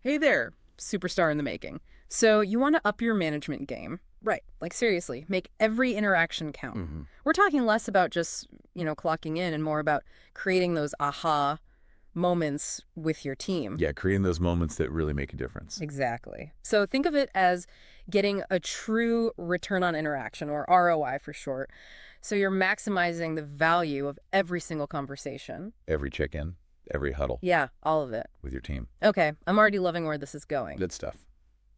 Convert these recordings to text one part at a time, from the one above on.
Hey there, superstar in the making. So you want to up your management game. Right. Like seriously, make every interaction count. Hmm. We're talking less about just, clocking in and more about creating those aha moments with your team. Yeah, creating those moments that really make a difference. Exactly. So think of it as getting a true return on interaction, or ROI for short. So you're maximizing the value of every single conversation. Every check-in, every huddle Yeah, all of it. with your team. Okay, I'm already loving where this is going. Good stuff.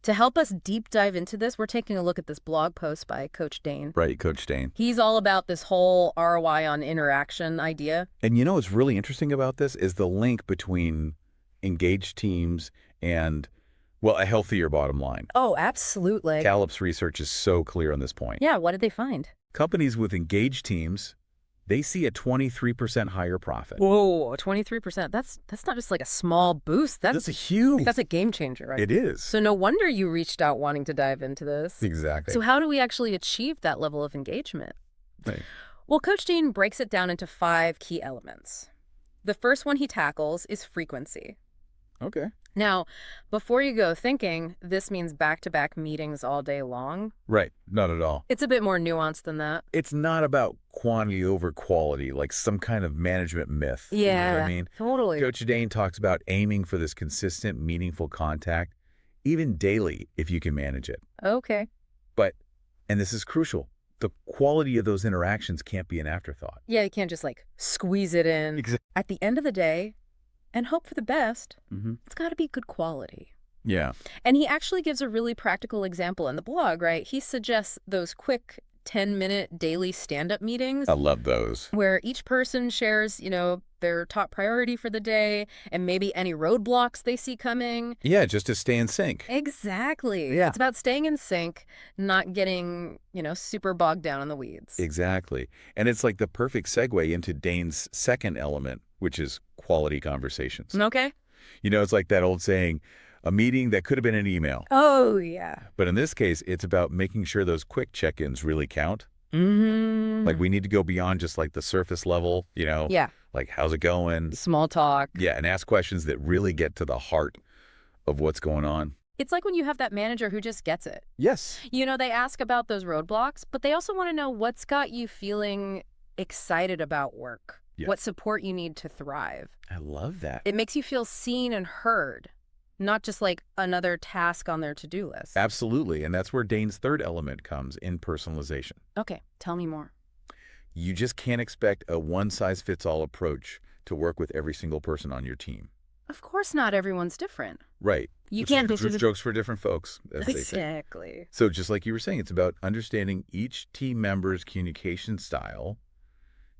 To help us deep dive into this, we're taking a look at this blog post by Coach Dane. Right, Coach Dane. He's all about this whole ROI on interaction idea. And you know what's really interesting about this is the link between engaged teams and, well, a healthier bottom line. Oh, absolutely. Gallup's research is so clear on this point. Yeah, what did they find? Companies with engaged teams, they see a 23% higher profit. Whoa, 23%. That's not just like a small boost. That's a huge. That's a game changer, right? It is. So no wonder you reached out wanting to dive into this. Exactly. So how do we actually achieve that level of engagement? Right. Well, Coach Dane breaks it down into 5 key elements. The first one he tackles is frequency. Okay. Now, before you go thinking this means back-to-back meetings all day long, Right. Not at all. it's a bit more nuanced than that. It's not about quantity over quality, like some kind of management myth. You know what I mean? Totally. Coach Dane talks about aiming for this consistent, meaningful contact, even daily, if you can manage it. Okay. But, and this is crucial, the quality of those interactions can't be an afterthought. Yeah, you can't just like squeeze it in. Exactly. At the end of the day, and hope for the best, Hmm. it's got to be good quality. Yeah. And he actually gives a really practical example in the blog, right? He suggests those quick 10-minute daily stand-up meetings I love those. where each person shares, their top priority for the day and maybe any roadblocks they see coming. Yeah, just to stay in sync. Exactly. Yeah. It's about staying in sync, not getting, super bogged down in the weeds. Exactly. And it's like the perfect segue into Dane's second element, which is quality conversations. Okay. It's like that old saying, a meeting that could have been an email. Oh, yeah. But in this case, it's about making sure those quick check-ins really count. Mm-hmm. Like we need to go beyond just like the surface level, Yeah. like how's it going? Small talk. Yeah, and ask questions that really get to the heart of what's going on. It's like when you have that manager who just gets it. Yes. They ask about those roadblocks, but they also want to know what's got you feeling excited about work, Yeah. what support you need to thrive. I love that. It makes you feel seen and heard, not just like another task on their to-do list. Absolutely. And that's where Dane's third element comes in personalization. Okay, tell me more. You just can't expect a one-size-fits-all approach to work with every single person on your team. Of course not everyone's different. Right. You can't It's jokes for different folks, as they say. Exactly. So just like you were saying, it's about understanding each team member's communication style,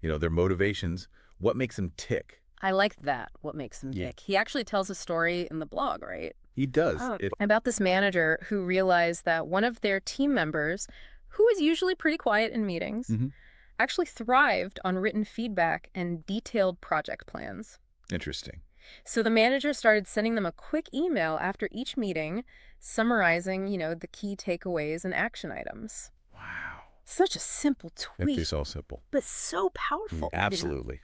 their motivations, what makes them tick. I like that, what makes him Yeah. tick. He actually tells a story in the blog, right? He does. About this manager who realized that one of their team members, who is usually pretty quiet in meetings, Mhm. actually thrived on written feedback and detailed project plans. Interesting. So the manager started sending them a quick email after each meeting, summarizing, the key takeaways and action items. Wow. Such a simple tweak, It's all simple. but so powerful. Absolutely.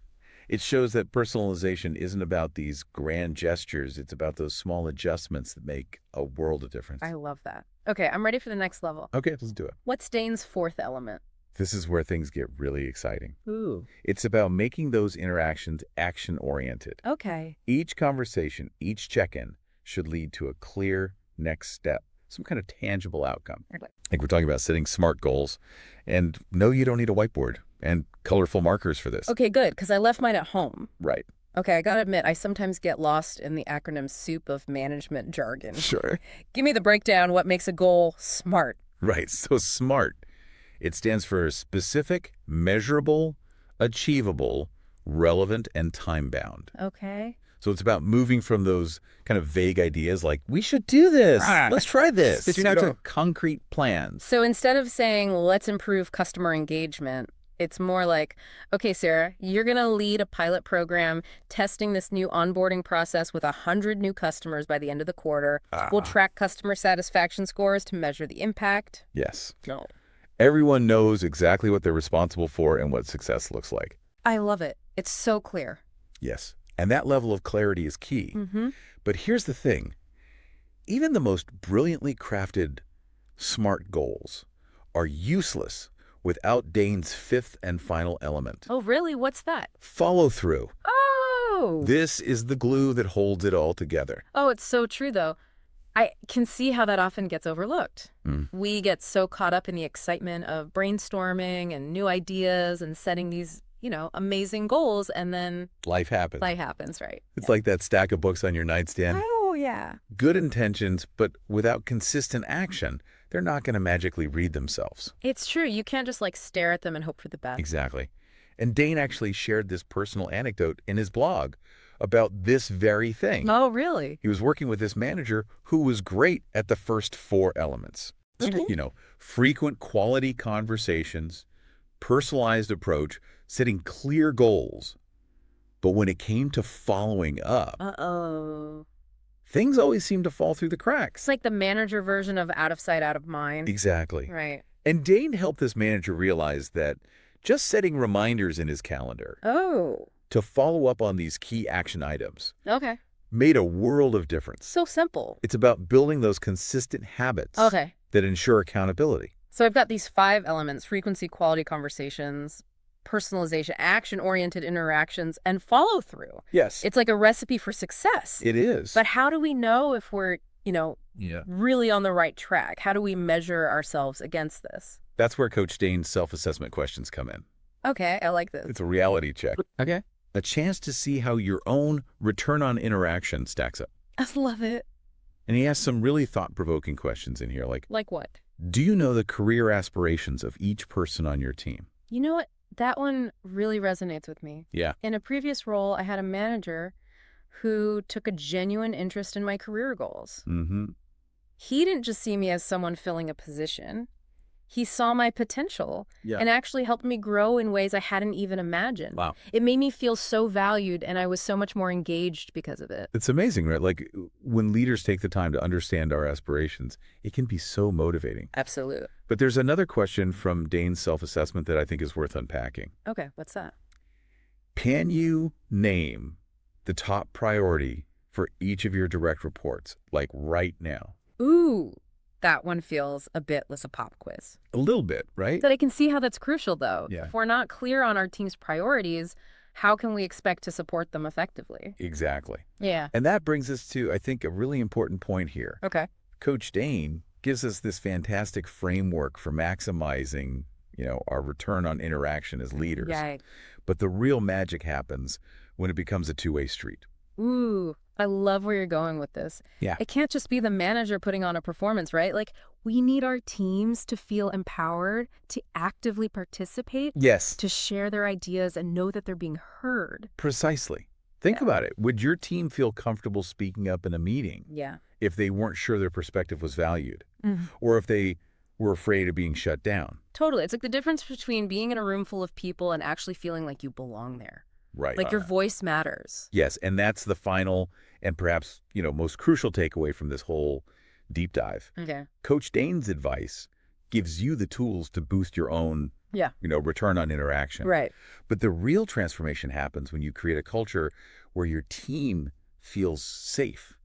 It shows that personalization isn't about these grand gestures. It's about those small adjustments that make a world of difference. I love that. Okay, I'm ready for the next level. Okay, let's do it. What's Dane's fourth element? This is where things get really exciting. Ooh. It's about making those interactions action-oriented. Okay. Each conversation, each check-in should lead to a clear next step, some kind of tangible outcome. Okay. Like we're talking about setting SMART goals. And no, you don't need a whiteboard and colorful markers for this. Okay, good, because I left mine at home. Right. Okay, I gotta admit, I sometimes get lost in the acronym soup of management jargon. Sure. Give me the breakdown, what makes a goal SMART. Right. So SMART. It stands for specific, measurable, achievable, relevant, and time-bound. Okay. So it's about moving from those kind of vague ideas like, we should do this. Let's try this. To concrete plans. So instead of saying, let's improve customer engagement, it's more like, okay, Sarah, you're going to lead a pilot program testing this new onboarding process with 100 new customers by the end of the quarter. We'll track customer satisfaction scores to measure the impact. Yes. No. Everyone knows exactly what they're responsible for and what success looks like. I love it. It's so clear. Yes. And that level of clarity is key. Mm-hmm. But here's the thing. Even the most brilliantly crafted SMART goals are useless without Dane's fifth and final element. Oh, really? What's that? Follow through. Oh! This is the glue that holds it all together. Oh, it's so true, though. I can see how that often gets overlooked. Mm. We get so caught up in the excitement of brainstorming and new ideas and setting these, amazing goals, and then Life happens. life happens, right? It's like that stack of books on your nightstand. Oh, yeah. Good intentions, but without consistent action, they're not going to magically read themselves. It's true. You can't just stare at them and hope for the best. Exactly. And Dane actually shared this personal anecdote in his blog about this very thing. Oh, really? He was working with this manager who was great at the first four elements. Frequent quality conversations, personalized approach, setting clear goals. But when it came to following up, Uh-oh. things always seemed to fall through the cracks. It's like the manager version of out of sight, out of mind. Exactly. Right. And Dane helped this manager realize that just setting reminders in his calendar Oh. to follow up on these key action items Okay. made a world of difference. So simple. It's about building those consistent habits Okay. that ensure accountability. So I've got these 5 elements: frequency, quality conversations, personalization, action-oriented interactions, and follow-through. Yes, It's like a recipe for success. it is. But how do we know if we're, Yeah. really on the right track? How do we measure ourselves against this? That's where Coach Dane's self-assessment questions come in. Okay, I like this. It's a reality check. Okay. A chance to see how your own return on interaction stacks up. I love it. And he asks some really thought-provoking questions in here, like, Like what? do you know the career aspirations of each person on your team? You know what? That one really resonates with me. Yeah. In a previous role, I had a manager who took a genuine interest in my career goals. Mm-hmm. He didn't just see me as someone filling a position. He saw my potential Yeah. and actually helped me grow in ways I hadn't even imagined. Wow. It made me feel so valued, and I was so much more engaged because of it. It's amazing, right? Like when leaders take the time to understand our aspirations, it can be so motivating. Absolute. But there's another question from Dane's self-assessment that I think is worth unpacking. Okay, what's that? Can you name the top priority for each of your direct reports, like right now? Ooh, that one feels a bit less a pop quiz. A little bit, right? But I can see how that's crucial, though. Yeah. If we're not clear on our team's priorities, how can we expect to support them effectively? Exactly. Yeah. And that brings us to, I think, a really important point here. Okay. Coach Dane gives us this fantastic framework for maximizing, our return on interaction as leaders. Yeah. But the real magic happens when it becomes a two-way street. Ooh, I love where you're going with this. Yeah. It can't just be the manager putting on a performance, right? We need our teams to feel empowered, to actively participate, Yes. to share their ideas and know that they're being heard. Precisely. Think Yeah. about it. Would your team feel comfortable speaking up in a meeting Yeah. if they weren't sure their perspective was valued, Mhm. or if they were afraid of being shut down? Totally. It's like the difference between being in a room full of people and actually feeling like you belong there. Right. Like your voice matters. Yes, and that's the final and perhaps, most crucial takeaway from this whole deep dive. Okay. Coach Dane's advice gives you the tools to boost your own, Yeah. return on interaction. Right. But the real transformation happens when you create a culture where your team feels safe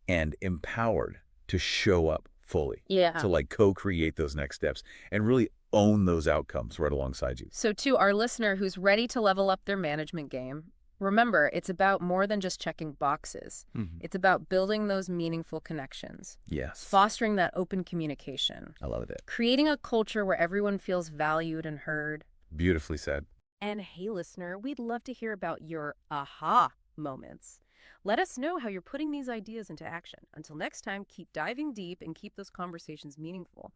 and empowered to show up fully, Yeah. to co-create those next steps and really own those outcomes right alongside you. So to our listener who's ready to level up their management game, remember, it's about more than just checking boxes. It's about building those meaningful connections, Yes. fostering that open communication, I love it. creating a culture where everyone feels valued and heard. Beautifully said. And hey, listener, we'd love to hear about your aha moments. Let us know how you're putting these ideas into action. Until next time, keep diving deep and keep those conversations meaningful.